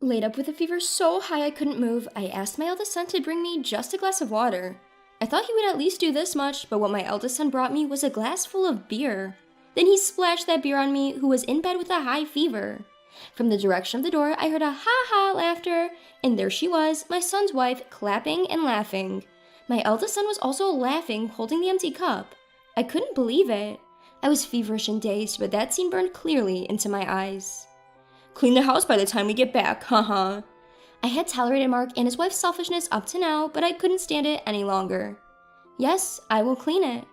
Laid up with a fever so high I couldn't move, I asked my eldest son to bring me just a glass of water. I thought he would at least do this much, but what my eldest son brought me was a glass full of beer. Then he splashed that beer on me, who was in bed with a high fever. From the direction of the door, I heard a ha-ha laughter, and there she was, my son's wife, clapping and laughing. My eldest son was also laughing, holding the empty cup. I couldn't believe it. I was feverish and dazed, but that scene burned clearly into my eyes. "Clean the house by the time we get back, haha." I had tolerated Mark and his wife's selfishness up to now, but I couldn't stand it any longer. "Yes, I will clean it,"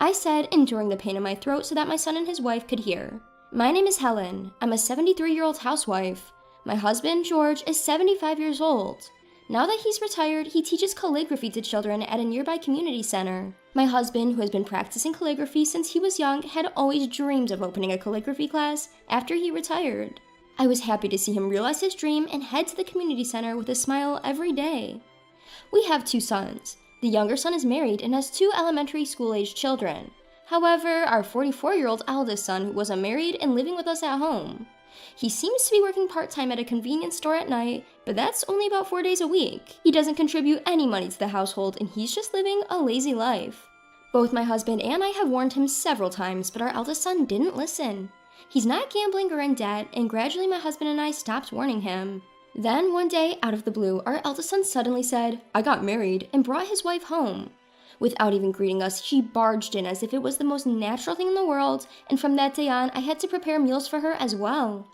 I said, enduring the pain in my throat so that my son and his wife could hear. "My name is Helen. I'm a 73-year-old housewife. My husband, George, is 75 years old. Now that he's retired, he teaches calligraphy to children at a nearby community center. My husband, who has been practicing calligraphy since he was young, had always dreamed of opening a calligraphy class after he retired. I was happy to see him realize his dream and head to the community center with a smile every day. We have 2 sons. The younger son is married and has 2 elementary school-aged children. However, our 44-year-old eldest son was unmarried and living with us at home. He seems to be working part-time at a convenience store at night, but that's only about 4 days a week. He doesn't contribute any money to the household, and he's just living a lazy life. Both my husband and I have warned him several times, but our eldest son didn't listen. He's not gambling or in debt, and gradually my husband and I stopped warning him. Then, one day, out of the blue, our eldest son suddenly said, "I got married," and brought his wife home. Without even greeting us, she barged in as if it was the most natural thing in the world, and from that day on, I had to prepare meals for her as well.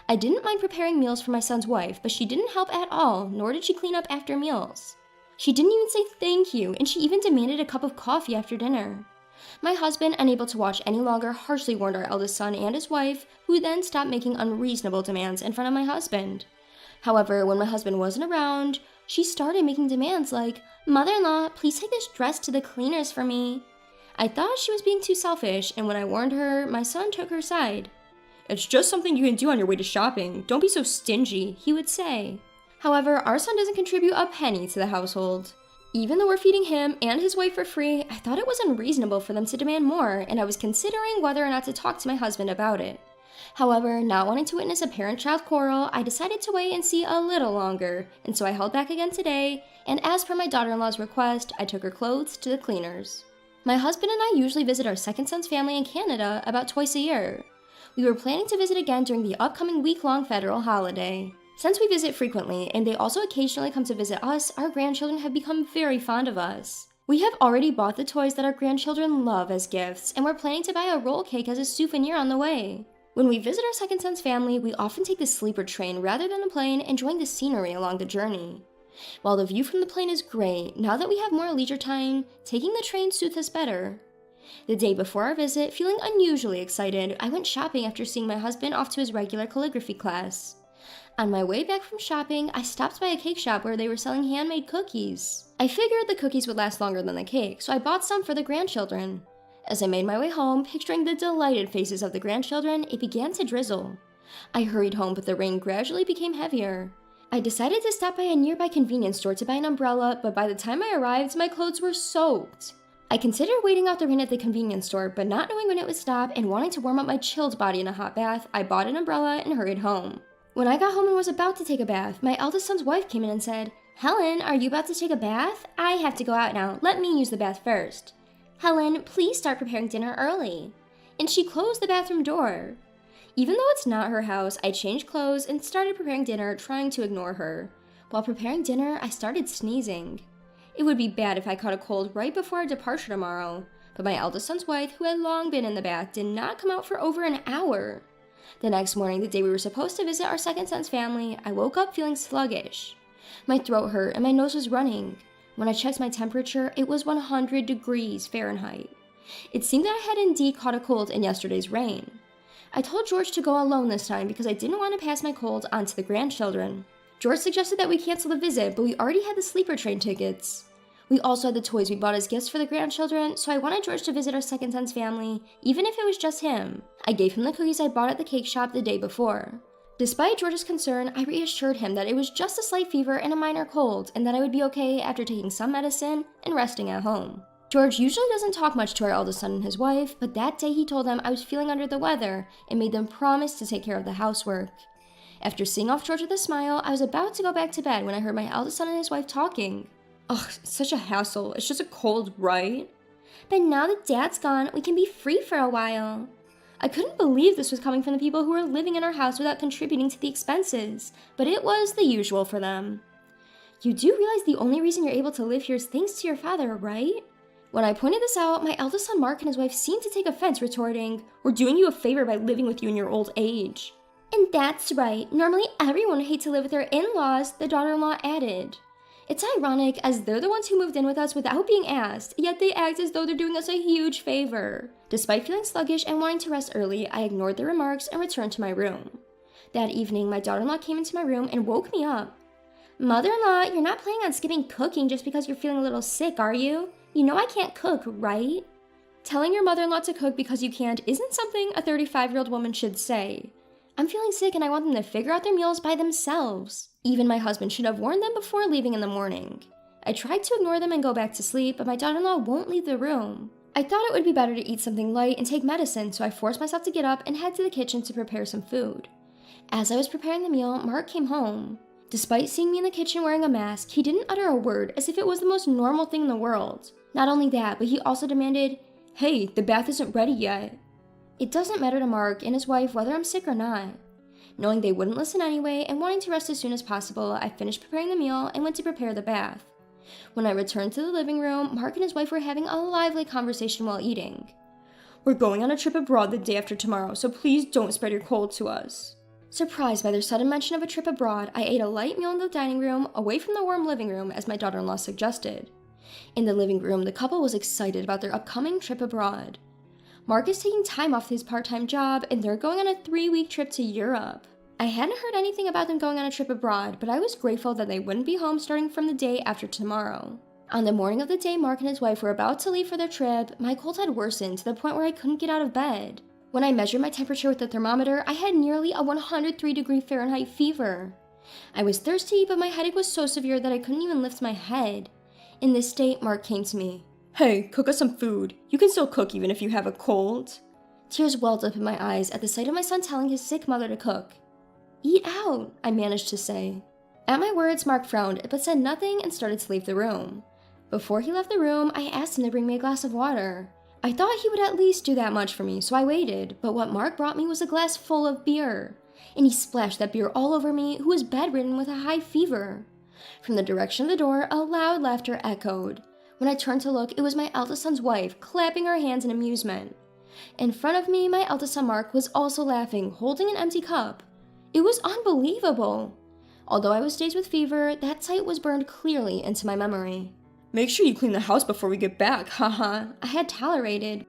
I didn't mind preparing meals for my son's wife, but she didn't help at all, nor did she clean up after meals. She didn't even say thank you, and she even demanded a cup of coffee after dinner. My husband, unable to watch any longer, harshly warned our eldest son and his wife, who then stopped making unreasonable demands in front of my husband. However, when my husband wasn't around, she started making demands like, "Mother-in-law, please take this dress to the cleaners for me." I thought she was being too selfish, and when I warned her, my son took her side. "It's just something you can do on your way to shopping. Don't be so stingy," he would say. However, our son doesn't contribute a penny to the household. Even though we're feeding him and his wife for free, I thought it was unreasonable for them to demand more, and I was considering whether or not to talk to my husband about it. However, not wanting to witness a parent-child quarrel, I decided to wait and see a little longer, and so I held back again today, and as per my daughter-in-law's request, I took her clothes to the cleaners. My husband and I usually visit our second son's family in Canada about twice a year. We were planning to visit again during the upcoming week-long federal holiday. Since we visit frequently, and they also occasionally come to visit us, our grandchildren have become very fond of us. We have already bought the toys that our grandchildren love as gifts, and we're planning to buy a roll cake as a souvenir on the way. When we visit our second son's family, we often take the sleeper train rather than a plane, enjoying the scenery along the journey. While the view from the plane is great, now that we have more leisure time, taking the train suits us better. The day before our visit, feeling unusually excited, I went shopping after seeing my husband off to his regular calligraphy class. On my way back from shopping, I stopped by a cake shop where they were selling handmade cookies. I figured the cookies would last longer than the cake, so I bought some for the grandchildren. As I made my way home, picturing the delighted faces of the grandchildren, it began to drizzle. I hurried home, but the rain gradually became heavier. I decided to stop by a nearby convenience store to buy an umbrella, but by the time I arrived, my clothes were soaked. I considered waiting out the rain at the convenience store, but not knowing when it would stop and wanting to warm up my chilled body in a hot bath, I bought an umbrella and hurried home. When I got home and was about to take a bath, my eldest son's wife came in and said, "Helen, are you about to take a bath? I have to go out now. Let me use the bath first." "Helen, please start preparing dinner early." And she closed the bathroom door. Even though it's not her house, I changed clothes and started preparing dinner, trying to ignore her. While preparing dinner, I started sneezing. It would be bad if I caught a cold right before our departure tomorrow, but my eldest son's wife, who had long been in the bath, did not come out for over an hour. The next morning, the day we were supposed to visit our second son's family, I woke up feeling sluggish. My throat hurt and my nose was running. When I checked my temperature, it was 100 degrees Fahrenheit. It seemed that I had indeed caught a cold in yesterday's rain. I told George to go alone this time because I didn't want to pass my cold on to the grandchildren. George suggested that we cancel the visit, but we already had the sleeper train tickets. We also had the toys we bought as gifts for the grandchildren, so I wanted George to visit our second son's family, even if it was just him. I gave him the cookies I bought at the cake shop the day before. Despite George's concern, I reassured him that it was just a slight fever and a minor cold, and that I would be okay after taking some medicine and resting at home. George usually doesn't talk much to our eldest son and his wife, but that day he told them I was feeling under the weather and made them promise to take care of the housework. After seeing off George with a smile, I was about to go back to bed when I heard my eldest son and his wife talking. Ugh, such a hassle. It's just a cold, right? But now that Dad's gone, we can be free for a while. I couldn't believe this was coming from the people who were living in our house without contributing to the expenses, but it was the usual for them. You do realize the only reason you're able to live here is thanks to your father, right? When I pointed this out, my eldest son Mark and his wife seemed to take offense, retorting, "We're doing you a favor by living with you in your old age." And that's right, normally everyone would hate to live with their in-laws, the daughter-in-law added. It's ironic, as they're the ones who moved in with us without being asked, yet they act as though they're doing us a huge favor. Despite feeling sluggish and wanting to rest early, I ignored their remarks and returned to my room. That evening, my daughter-in-law came into my room and woke me up. "Mother-in-law, you're not planning on skipping cooking just because you're feeling a little sick, are you? You know I can't cook, right?" Telling your mother-in-law to cook because you can't isn't something a 35-year-old woman should say. I'm feeling sick and I want them to figure out their meals by themselves. Even my husband should have warned them before leaving in the morning. I tried to ignore them and go back to sleep, but my daughter-in-law won't leave the room. I thought it would be better to eat something light and take medicine, so I forced myself to get up and head to the kitchen to prepare some food. As I was preparing the meal, Mark came home. Despite seeing me in the kitchen wearing a mask, he didn't utter a word, as if it was the most normal thing in the world. Not only that, but he also demanded, "Hey, the bath isn't ready yet." It doesn't matter to Mark and his wife whether I'm sick or not. Knowing they wouldn't listen anyway and wanting to rest as soon as possible, I finished preparing the meal and went to prepare the bath. When I returned to the living room, Mark and his wife were having a lively conversation while eating. "We're going on a trip abroad the day after tomorrow, so please don't spread your cold to us." Surprised by their sudden mention of a trip abroad, I ate a light meal in the dining room, away from the warm living room, as my daughter-in-law suggested. In the living room, the couple was excited about their upcoming trip abroad. Mark is taking time off his part-time job, and they're going on a 3-week trip to Europe. I hadn't heard anything about them going on a trip abroad, but I was grateful that they wouldn't be home starting from the day after tomorrow. On the morning of the day Mark and his wife were about to leave for their trip, my cold had worsened to the point where I couldn't get out of bed. When I measured my temperature with the thermometer, I had nearly a 103-degree Fahrenheit fever. I was thirsty, but my headache was so severe that I couldn't even lift my head. In this state, Mark came to me. "Hey, cook us some food. You can still cook even if you have a cold." Tears welled up in my eyes at the sight of my son telling his sick mother to cook. "Eat out," I managed to say. At my words, Mark frowned, but said nothing and started to leave the room. Before he left the room, I asked him to bring me a glass of water. I thought he would at least do that much for me, so I waited, but what Mark brought me was a glass full of beer. And he splashed that beer all over me, who was bedridden with a high fever. From the direction of the door, a loud laughter echoed. When I turned to look, it was my eldest son's wife, clapping her hands in amusement. In front of me, my eldest son Mark was also laughing, holding an empty cup. It was unbelievable. Although I was dazed with fever, that sight was burned clearly into my memory. "Make sure you clean the house before we get back, haha," I had tolerated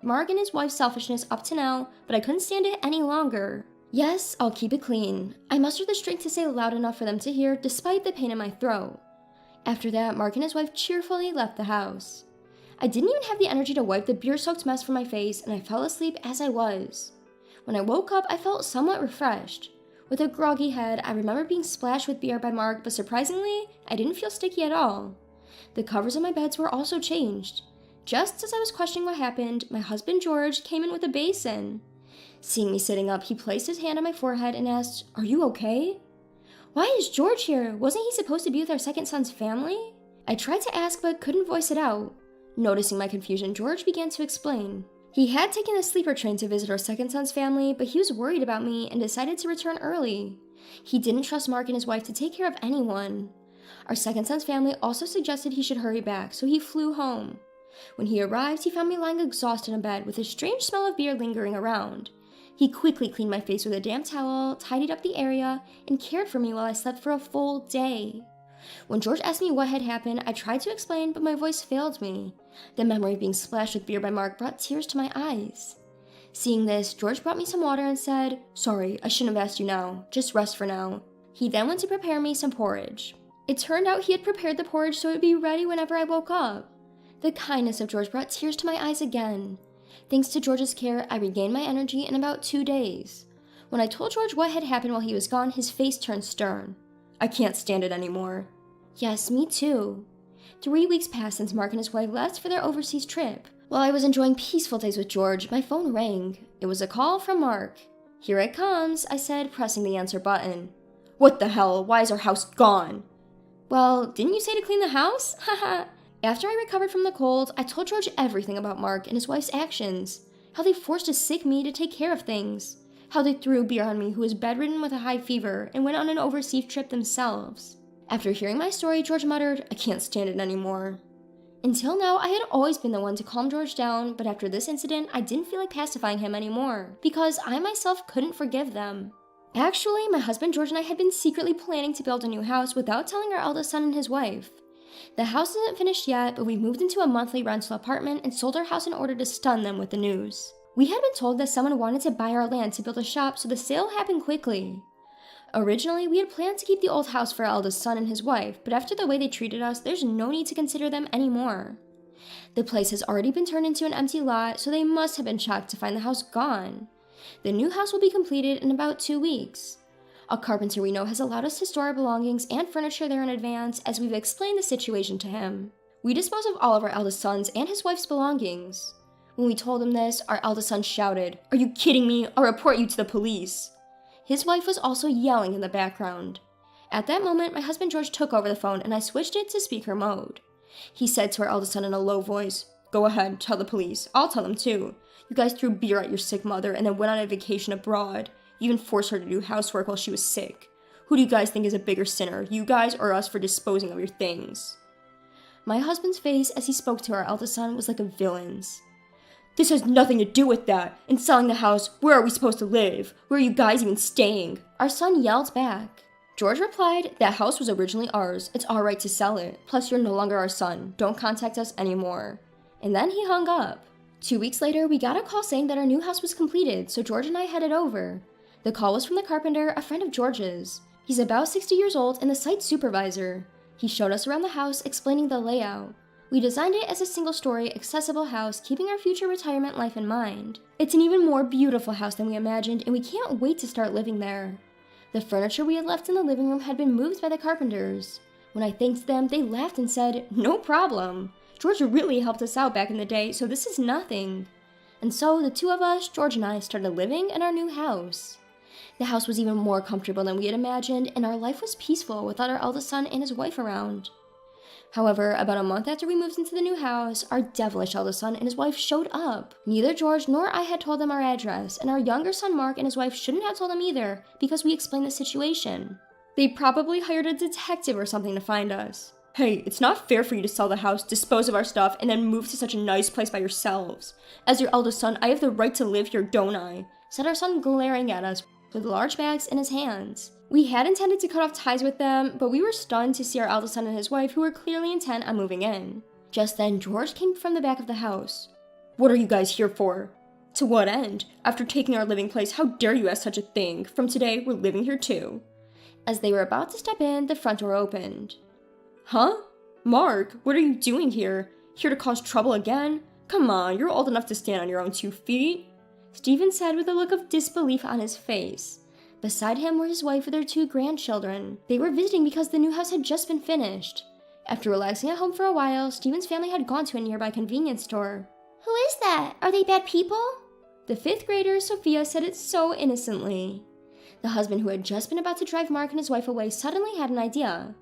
Mark and his wife's selfishness up to now, but I couldn't stand it any longer. "Yes, I'll keep it clean." I mustered the strength to say loud enough for them to hear, despite the pain in my throat. After that, Mark and his wife cheerfully left the house. I didn't even have the energy to wipe the beer-soaked mess from my face, and I fell asleep as I was. When I woke up, I felt somewhat refreshed. With a groggy head, I remember being splashed with beer by Mark, but surprisingly, I didn't feel sticky at all. The covers of my beds were also changed. Just as I was questioning what happened, my husband George came in with a basin. Seeing me sitting up, he placed his hand on my forehead and asked, "Are you okay?" "Why is George here? Wasn't he supposed to be with our second son's family?" I tried to ask but couldn't voice it out. Noticing my confusion, George began to explain. He had taken a sleeper train to visit our second son's family, but he was worried about me and decided to return early. He didn't trust Mark and his wife to take care of anyone. Our second son's family also suggested he should hurry back, so he flew home. When he arrived, he found me lying exhausted in bed with a strange smell of beer lingering around. He quickly cleaned my face with a damp towel, tidied up the area, and cared for me while I slept for a full day. When George asked me what had happened, I tried to explain, but my voice failed me. The memory of being splashed with beer by Mark brought tears to my eyes. Seeing this, George brought me some water and said, "Sorry, I shouldn't have asked you now. Just rest for now." He then went to prepare me some porridge. It turned out he had prepared the porridge so it would be ready whenever I woke up. The kindness of George brought tears to my eyes again. Thanks to George's care, I regained my energy in about 2 days. When I told George what had happened while he was gone, his face turned stern. "I can't stand it anymore." Yes, me too. 3 weeks passed since Mark and his wife left for their overseas trip. While I was enjoying peaceful days with George, my phone rang. It was a call from Mark. "Here it comes," I said, pressing the answer button. "What the hell? Why is our house gone?" "Well, didn't you say to clean the house? Haha." After I recovered from the cold, I told George everything about Mark and his wife's actions. How they forced a sick me to take care of things. How they threw beer on me who was bedridden with a high fever and went on an overseas trip themselves. After hearing my story, George muttered, "I can't stand it anymore." Until now, I had always been the one to calm George down, but after this incident, I didn't feel like pacifying him anymore, because I myself couldn't forgive them. Actually, my husband George and I had been secretly planning to build a new house without telling our eldest son and his wife. The house isn't finished yet, but we moved into a monthly rental apartment and sold our house in order to stun them with the news. We had been told that someone wanted to buy our land to build a shop, so the sale happened quickly. Originally, we had planned to keep the old house for our eldest son and his wife, but after the way they treated us, there's no need to consider them anymore. The place has already been turned into an empty lot, so they must have been shocked to find the house gone. The new house will be completed in about 2 weeks. A carpenter we know has allowed us to store our belongings and furniture there in advance, as we've explained the situation to him. We dispose of all of our eldest son's and his wife's belongings. When we told him this, our eldest son shouted, "Are you kidding me? I'll report you to the police." His wife was also yelling in the background. At that moment, my husband George took over the phone and I switched it to speaker mode. He said to our eldest son in a low voice, "Go ahead, tell the police. I'll tell them too. You guys threw beer at your sick mother and then went on a vacation abroad. You even forced her to do housework while she was sick. Who do you guys think is a bigger sinner, you guys or us for disposing of your things?" My husband's face as he spoke to our eldest son was like a villain's. "This has nothing to do with that. In selling the house, where are we supposed to live? Where are you guys even staying?" Our son yelled back. George replied, "That house was originally ours. It's our right to sell it. Plus, you're no longer our son. Don't contact us anymore." And then he hung up. 2 weeks later, we got a call saying that our new house was completed, so George and I headed over. The call was from the carpenter, a friend of George's. He's about 60 years old and the site supervisor. He showed us around the house, explaining the layout. We designed it as a single-story, accessible house, keeping our future retirement life in mind. It's an even more beautiful house than we imagined, and we can't wait to start living there. The furniture we had left in the living room had been moved by the carpenters. When I thanked them, they laughed and said, "No problem. George really helped us out back in the day, so this is nothing." And so the two of us, George and I, started living in our new house. The house was even more comfortable than we had imagined, and our life was peaceful without our eldest son and his wife around. However, about a month after we moved into the new house, our devilish eldest son and his wife showed up. Neither George nor I had told them our address, and our younger son Mark and his wife shouldn't have told them either, because we explained the situation. They probably hired a detective or something to find us. "Hey, it's not fair for you to sell the house, dispose of our stuff, and then move to such a nice place by yourselves. As your eldest son, I have the right to live here, don't I?" said our son, glaring at us with large bags in his hands. We had intended to cut off ties with them, but we were stunned to see our eldest son and his wife, who were clearly intent on moving in. Just then, George came from the back of the house. "What are you guys here for?" "To what end? After taking our living place, how dare you ask such a thing? From today, we're living here too." As they were about to step in, the front door opened. "Huh? Mark, what are you doing here? Here to cause trouble again? Come on, you're old enough to stand on your own 2 feet. Stephen said with a look of disbelief on his face. Beside him were his wife with their 2 grandchildren. They were visiting because the new house had just been finished. After relaxing at home for a while, Stephen's family had gone to a nearby convenience store. "Who is that? Are they bad people?" The 5th grader, Sophia, said it so innocently. The husband, who had just been about to drive Mark and his wife away, suddenly had an idea.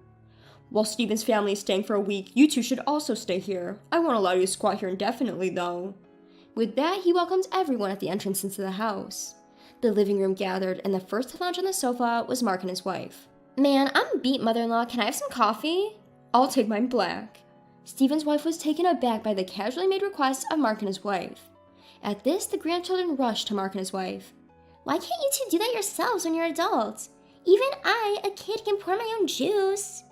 "While Stephen's family is staying for a week, you two should also stay here. I won't allow you to squat here indefinitely, though." With that, he welcomed everyone at the entrance into the house. The living room gathered, and the first to lounge on the sofa was Mark and his wife. "Man, I'm beat, mother-in-law. Can I have some coffee?" "I'll take mine black." Stephen's wife was taken aback by the casually made request of Mark and his wife. At this, the grandchildren rushed to Mark and his wife. "Why can't you two do that yourselves when you're adults? Even I, a kid, can pour my own juice."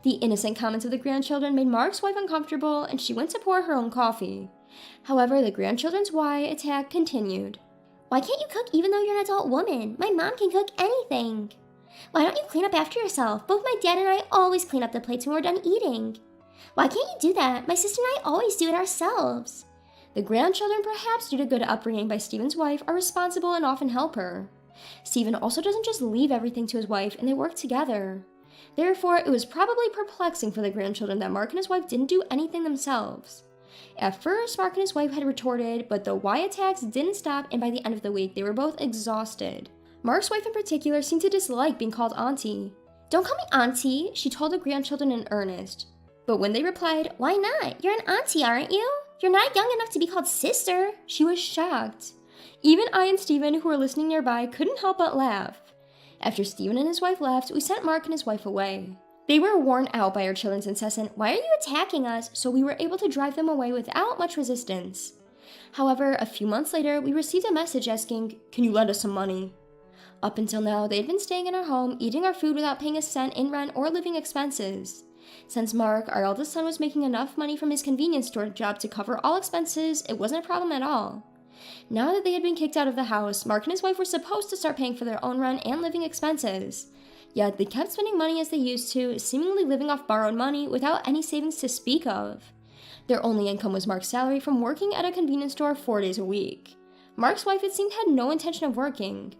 The innocent comments of the grandchildren made Mark's wife uncomfortable, and she went to pour her own coffee. However, the grandchildren's why attack continued. "Why can't you cook even though you're an adult woman? My mom can cook anything." "Why don't you clean up after yourself? Both my dad and I always clean up the plates when we're done eating." "Why can't you do that? My sister and I always do it ourselves." The grandchildren, perhaps due to good upbringing by Stephen's wife, are responsible and often help her. Stephen also doesn't just leave everything to his wife, and they work together. Therefore, it was probably perplexing for the grandchildren that Mark and his wife didn't do anything themselves. At first, Mark and his wife had retorted, but the why attacks didn't stop, and by the end of the week, they were both exhausted. Mark's wife in particular seemed to dislike being called auntie. "Don't call me auntie," she told the grandchildren in earnest. But when they replied, "Why not? You're an auntie, aren't you? You're not young enough to be called sister," she was shocked. Even I and Stephen, who were listening nearby, couldn't help but laugh. After Stephen and his wife left, we sent Mark and his wife away. They were worn out by our children's incessant, "Why are you attacking us?" so we were able to drive them away without much resistance. However, a few months later, we received a message asking, "Can you lend us some money?" Up until now, they had been staying in our home, eating our food without paying a cent in rent or living expenses. Since Mark, our eldest son, was making enough money from his convenience store job to cover all expenses, it wasn't a problem at all. Now that they had been kicked out of the house, Mark and his wife were supposed to start paying for their own rent and living expenses. Yet they kept spending money as they used to, seemingly living off borrowed money without any savings to speak of. Their only income was Mark's salary from working at a convenience store 4 days a week. Mark's wife, it seemed, had no intention of working.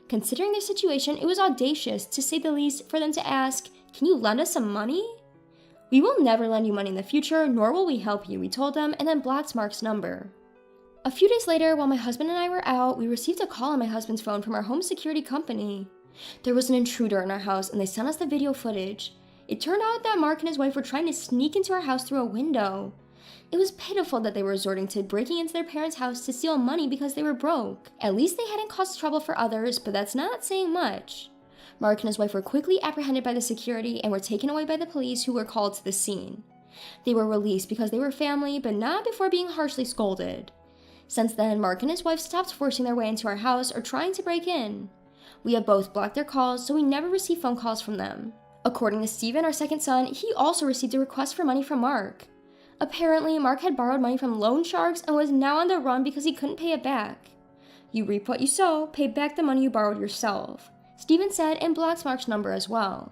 Considering their situation, it was audacious, to say the least, for them to ask, "Can you lend us some money?" "We will never lend you money in the future, nor will we help you," we told them, and then blocked Mark's number. A few days later, while my husband and I were out, we received a call on my husband's phone from our home security company. There was an intruder in our house, and they sent us the video footage. It turned out that Mark and his wife were trying to sneak into our house through a window. It was pitiful that they were resorting to breaking into their parents' house to steal money because they were broke. At least they hadn't caused trouble for others, but that's not saying much. Mark and his wife were quickly apprehended by the security and were taken away by the police, who were called to the scene. They were released because they were family, but not before being harshly scolded. Since then, Mark and his wife stopped forcing their way into our house or trying to break in. We have both blocked their calls, so we never receive phone calls from them. According to Steven, our second son, he also received a request for money from Mark. Apparently, Mark had borrowed money from loan sharks and was now on the run because he couldn't pay it back. "You reap what you sow, pay back the money you borrowed yourself," Steven said, and blocked Mark's number as well.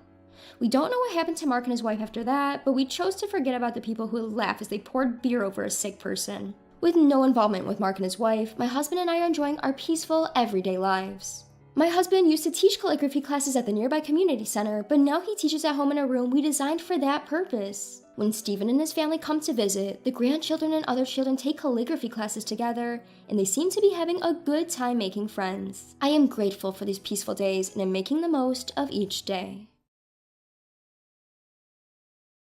We don't know what happened to Mark and his wife after that, but we chose to forget about the people who laughed as they poured beer over a sick person. With no involvement with Mark and his wife, my husband and I are enjoying our peaceful, everyday lives. My husband used to teach calligraphy classes at the nearby community center, but now he teaches at home in a room we designed for that purpose. When Stephen and his family come to visit, the grandchildren and other children take calligraphy classes together, and they seem to be having a good time making friends. I am grateful for these peaceful days and am making the most of each day.